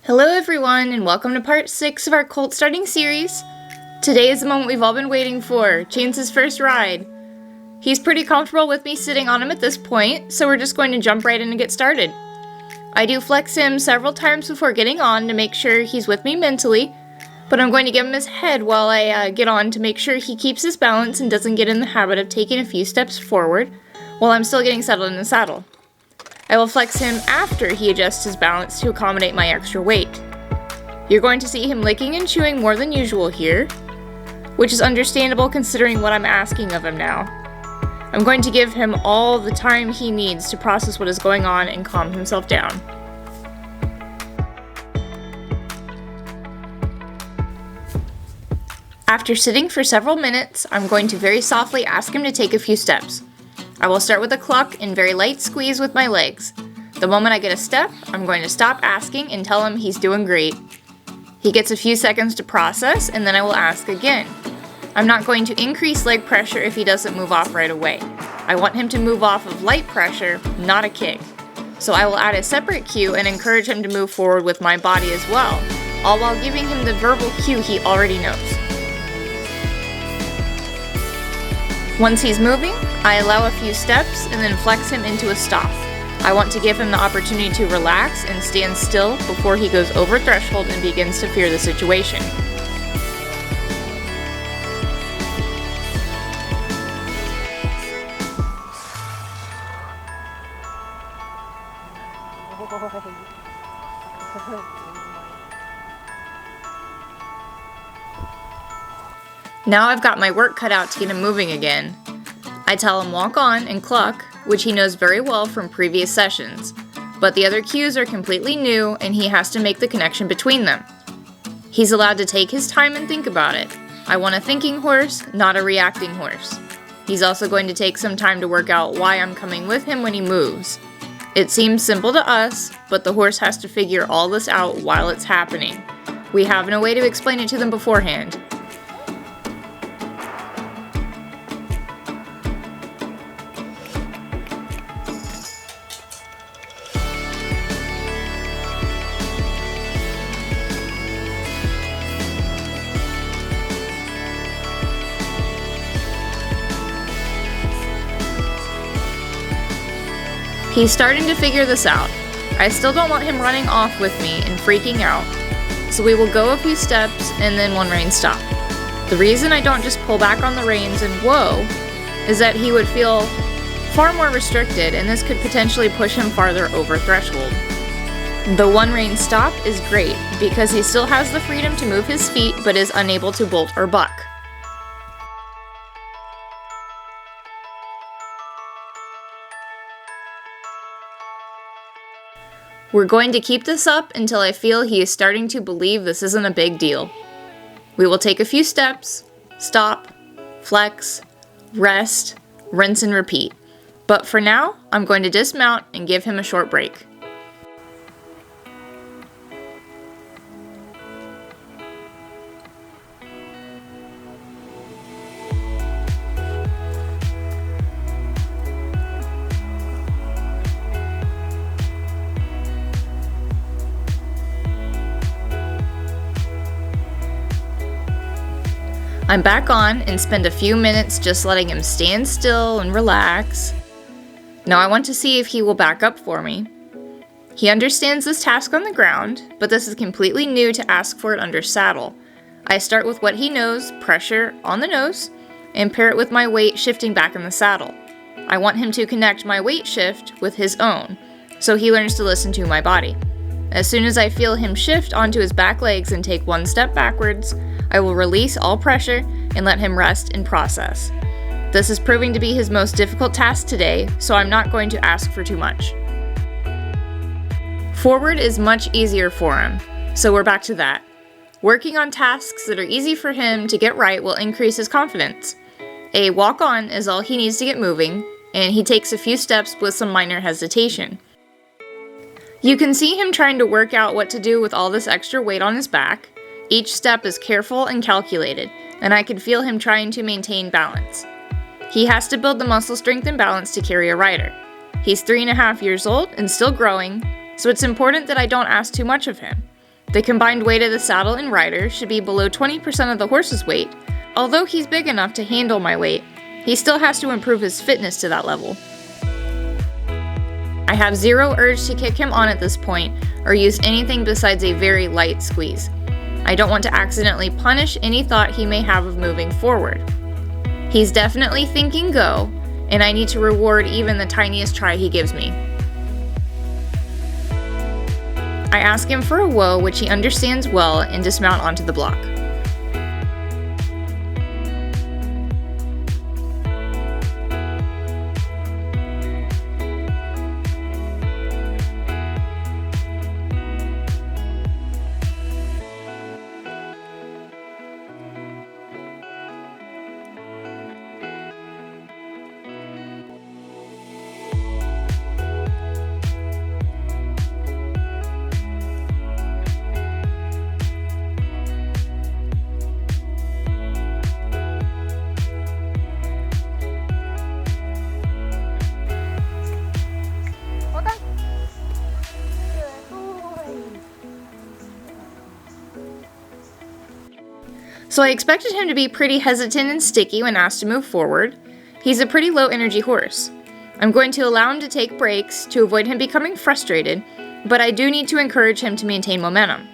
Hello everyone, and welcome to part 6 of our Colt starting series. Today is the moment we've all been waiting for, Chance's first ride. He's pretty comfortable with me sitting on him at this point, so we're just going to jump right in and get started. I do flex him several times before getting on to make sure he's with me mentally, but I'm going to give him his head while I get on to make sure he keeps his balance and doesn't get in the habit of taking a few steps forward while I'm still getting settled in the saddle. I will flex him after he adjusts his balance to accommodate my extra weight. You're going to see him licking and chewing more than usual here, which is understandable considering what I'm asking of him now. I'm going to give him all the time he needs to process what is going on and calm himself down. After sitting for several minutes, I'm going to very softly ask him to take a few steps. I will start with a cluck and very light squeeze with my legs. The moment I get a step, I'm going to stop asking and tell him he's doing great. He gets a few seconds to process, and then I will ask again. I'm not going to increase leg pressure if he doesn't move off right away. I want him to move off of light pressure, not a kick. So I will add a separate cue and encourage him to move forward with my body as well, all while giving him the verbal cue he already knows. Once he's moving, I allow a few steps and then flex him into a stop. I want to give him the opportunity to relax and stand still before he goes over threshold and begins to fear the situation. Now I've got my work cut out to get him moving again. I tell him walk on and cluck, which he knows very well from previous sessions, but the other cues are completely new and he has to make the connection between them. He's allowed to take his time and think about it. I want a thinking horse, not a reacting horse. He's also going to take some time to work out why I'm coming with him when he moves. It seems simple to us, but the horse has to figure all this out while it's happening. We have no way to explain it to them beforehand. He's starting to figure this out. I still don't want him running off with me and freaking out, so we will go a few steps and then one rein stop. The reason I don't just pull back on the reins and whoa is that he would feel far more restricted and this could potentially push him farther over threshold. The one rein stop is great because he still has the freedom to move his feet but is unable to bolt or buck. We're going to keep this up until I feel he is starting to believe this isn't a big deal. We will take a few steps, stop, flex, rest, rinse and repeat. But for now, I'm going to dismount and give him a short break. I'm back on and spend a few minutes just letting him stand still and relax. Now I want to see if he will back up for me. He understands this task on the ground, but this is completely new to ask for it under saddle. I start with what he knows, pressure on the nose, and pair it with my weight shifting back in the saddle. I want him to connect my weight shift with his own, so he learns to listen to my body. As soon as I feel him shift onto his back legs and take one step backwards, I will release all pressure and let him rest and process. This is proving to be his most difficult task today, so I'm not going to ask for too much. Forward is much easier for him, so we're back to that. Working on tasks that are easy for him to get right will increase his confidence. A walk on is all he needs to get moving, and he takes a few steps with some minor hesitation. You can see him trying to work out what to do with all this extra weight on his back. Each step is careful and calculated, and I can feel him trying to maintain balance. He has to build the muscle strength and balance to carry a rider. He's 3.5 years old and still growing, so it's important that I don't ask too much of him. The combined weight of the saddle and rider should be below 20% of the horse's weight. Although he's big enough to handle my weight, he still has to improve his fitness to that level. I have zero urge to kick him on at this point or use anything besides a very light squeeze. I don't want to accidentally punish any thought he may have of moving forward. He's definitely thinking go, and I need to reward even the tiniest try he gives me. I ask him for a whoa, which he understands well, and dismount onto the block. So I expected him to be pretty hesitant and sticky when asked to move forward. He's a pretty low energy horse. I'm going to allow him to take breaks to avoid him becoming frustrated, but I do need to encourage him to maintain momentum.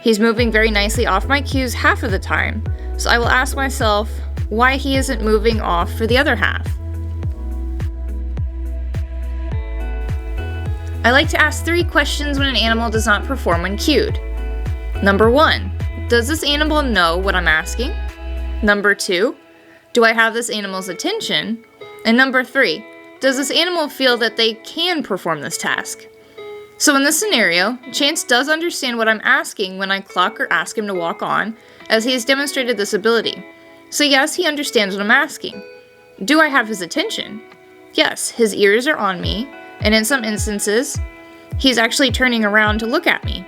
He's moving very nicely off my cues half of the time, so I will ask myself why he isn't moving off for the other half. I like to ask 3 questions when an animal does not perform when cued. Number 1. Does this animal know what I'm asking? Number 2, do I have this animal's attention? And number 3, does this animal feel that they can perform this task? So in this scenario, Chance does understand what I'm asking when I cluck or ask him to walk on, as he has demonstrated this ability. So yes, he understands what I'm asking. Do I have his attention? Yes, his ears are on me, and in some instances, he's actually turning around to look at me.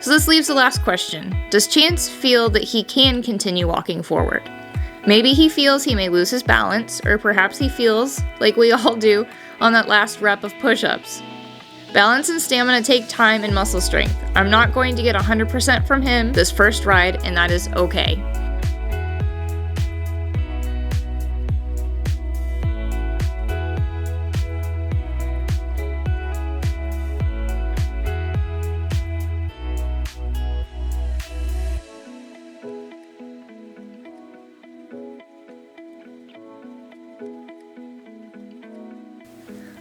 So this leaves the last question. Does Chance feel that he can continue walking forward? Maybe he feels he may lose his balance, or perhaps he feels, like we all do, on that last rep of push-ups. Balance and stamina take time and muscle strength. I'm not going to get 100% from him this first ride, and that is okay.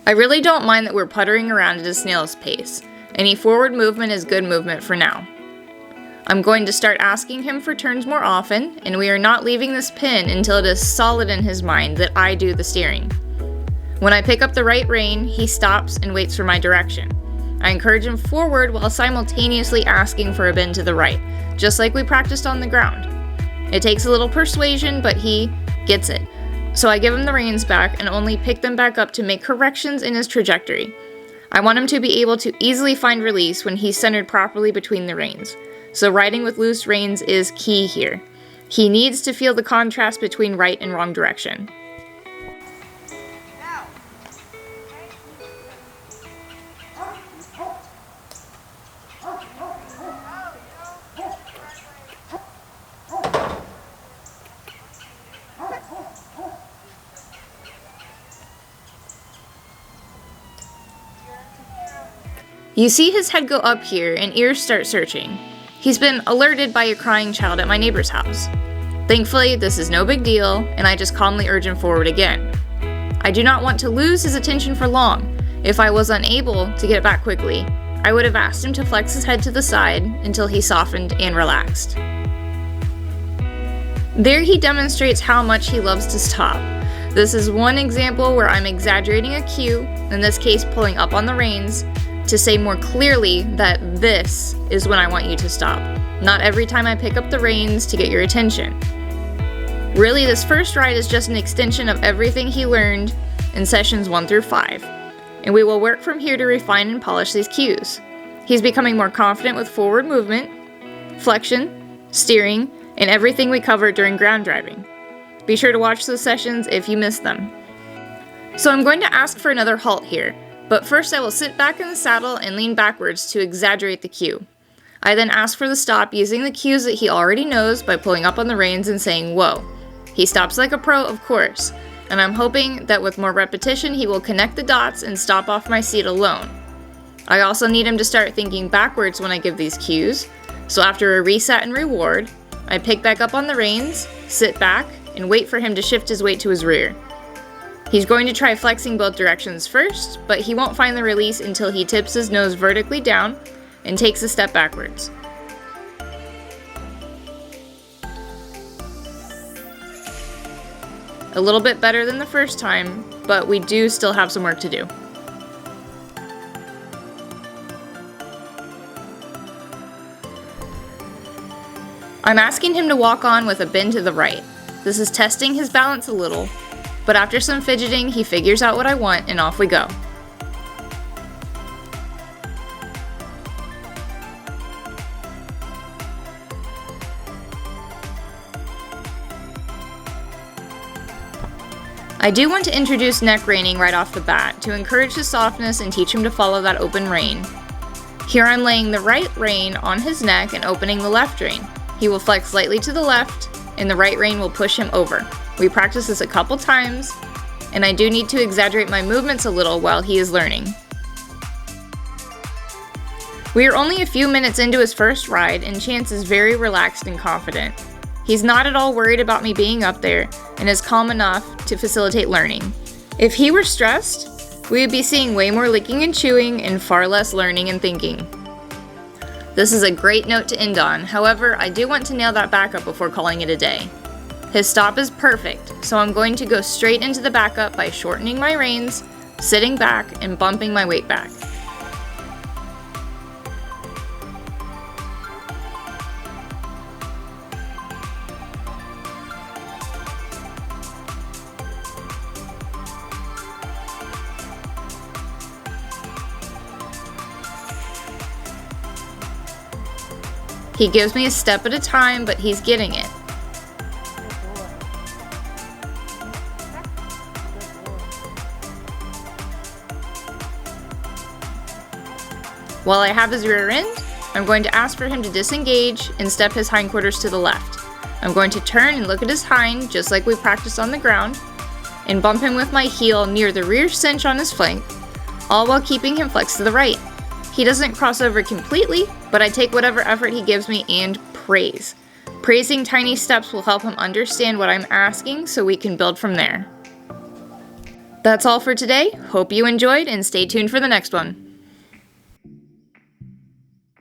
I really don't mind that we're puttering around at a snail's pace. Any forward movement is good movement for now. I'm going to start asking him for turns more often, and we are not leaving this pin until it is solid in his mind that I do the steering. When I pick up the right rein, he stops and waits for my direction. I encourage him forward while simultaneously asking for a bend to the right, just like we practiced on the ground. It takes a little persuasion, but he gets it. So I give him the reins back and only pick them back up to make corrections in his trajectory. I want him to be able to easily find release when he's centered properly between the reins. So riding with loose reins is key here. He needs to feel the contrast between right and wrong direction. You see his head go up here and ears start searching. He's been alerted by a crying child at my neighbor's house. Thankfully, this is no big deal, and I just calmly urge him forward again. I do not want to lose his attention for long. If I was unable to get it back quickly, I would have asked him to flex his head to the side until he softened and relaxed. There he demonstrates how much he loves to stop. This is one example where I'm exaggerating a cue, in this case pulling up on the reins, to say more clearly that this is when I want you to stop, not every time I pick up the reins to get your attention. Really, this first ride is just an extension of everything he learned in sessions 1 through 5, and we will work from here to refine and polish these cues. He's becoming more confident with forward movement, flexion, steering, and everything we covered during ground driving. Be sure to watch those sessions if you missed them. So I'm going to ask for another halt here. But first I will sit back in the saddle and lean backwards to exaggerate the cue. I then ask for the stop using the cues that he already knows by pulling up on the reins and saying, "Whoa." He stops like a pro, of course, and I'm hoping that with more repetition he will connect the dots and stop off my seat alone. I also need him to start thinking backwards when I give these cues, so after a reset and reward, I pick back up on the reins, sit back, and wait for him to shift his weight to his rear. He's going to try flexing both directions first, but he won't find the release until he tips his nose vertically down and takes a step backwards. A little bit better than the first time, but we do still have some work to do. I'm asking him to walk on with a bend to the right. This is testing his balance a little, but after some fidgeting, he figures out what I want and off we go. I do want to introduce neck reining right off the bat to encourage his softness and teach him to follow that open rein. Here I'm laying the right rein on his neck and opening the left rein. He will flex slightly to the left and the right rein will push him over. We practice this a couple times, and I do need to exaggerate my movements a little while he is learning. We are only a few minutes into his first ride and Chance is very relaxed and confident. He's not at all worried about me being up there and is calm enough to facilitate learning. If he were stressed, we would be seeing way more licking and chewing and far less learning and thinking. This is a great note to end on, however, I do want to nail that backup before calling it a day. His stop is perfect, so I'm going to go straight into the backup by shortening my reins, sitting back, and bumping my weight back. He gives me a step at a time, but he's getting it. While I have his rear end, I'm going to ask for him to disengage and step his hindquarters to the left. I'm going to turn and look at his hind, just like we practiced on the ground, and bump him with my heel near the rear cinch on his flank, all while keeping him flexed to the right. He doesn't cross over completely, but I take whatever effort he gives me and praise. Praising tiny steps will help him understand what I'm asking so we can build from there. That's all for today. Hope you enjoyed and stay tuned for the next one.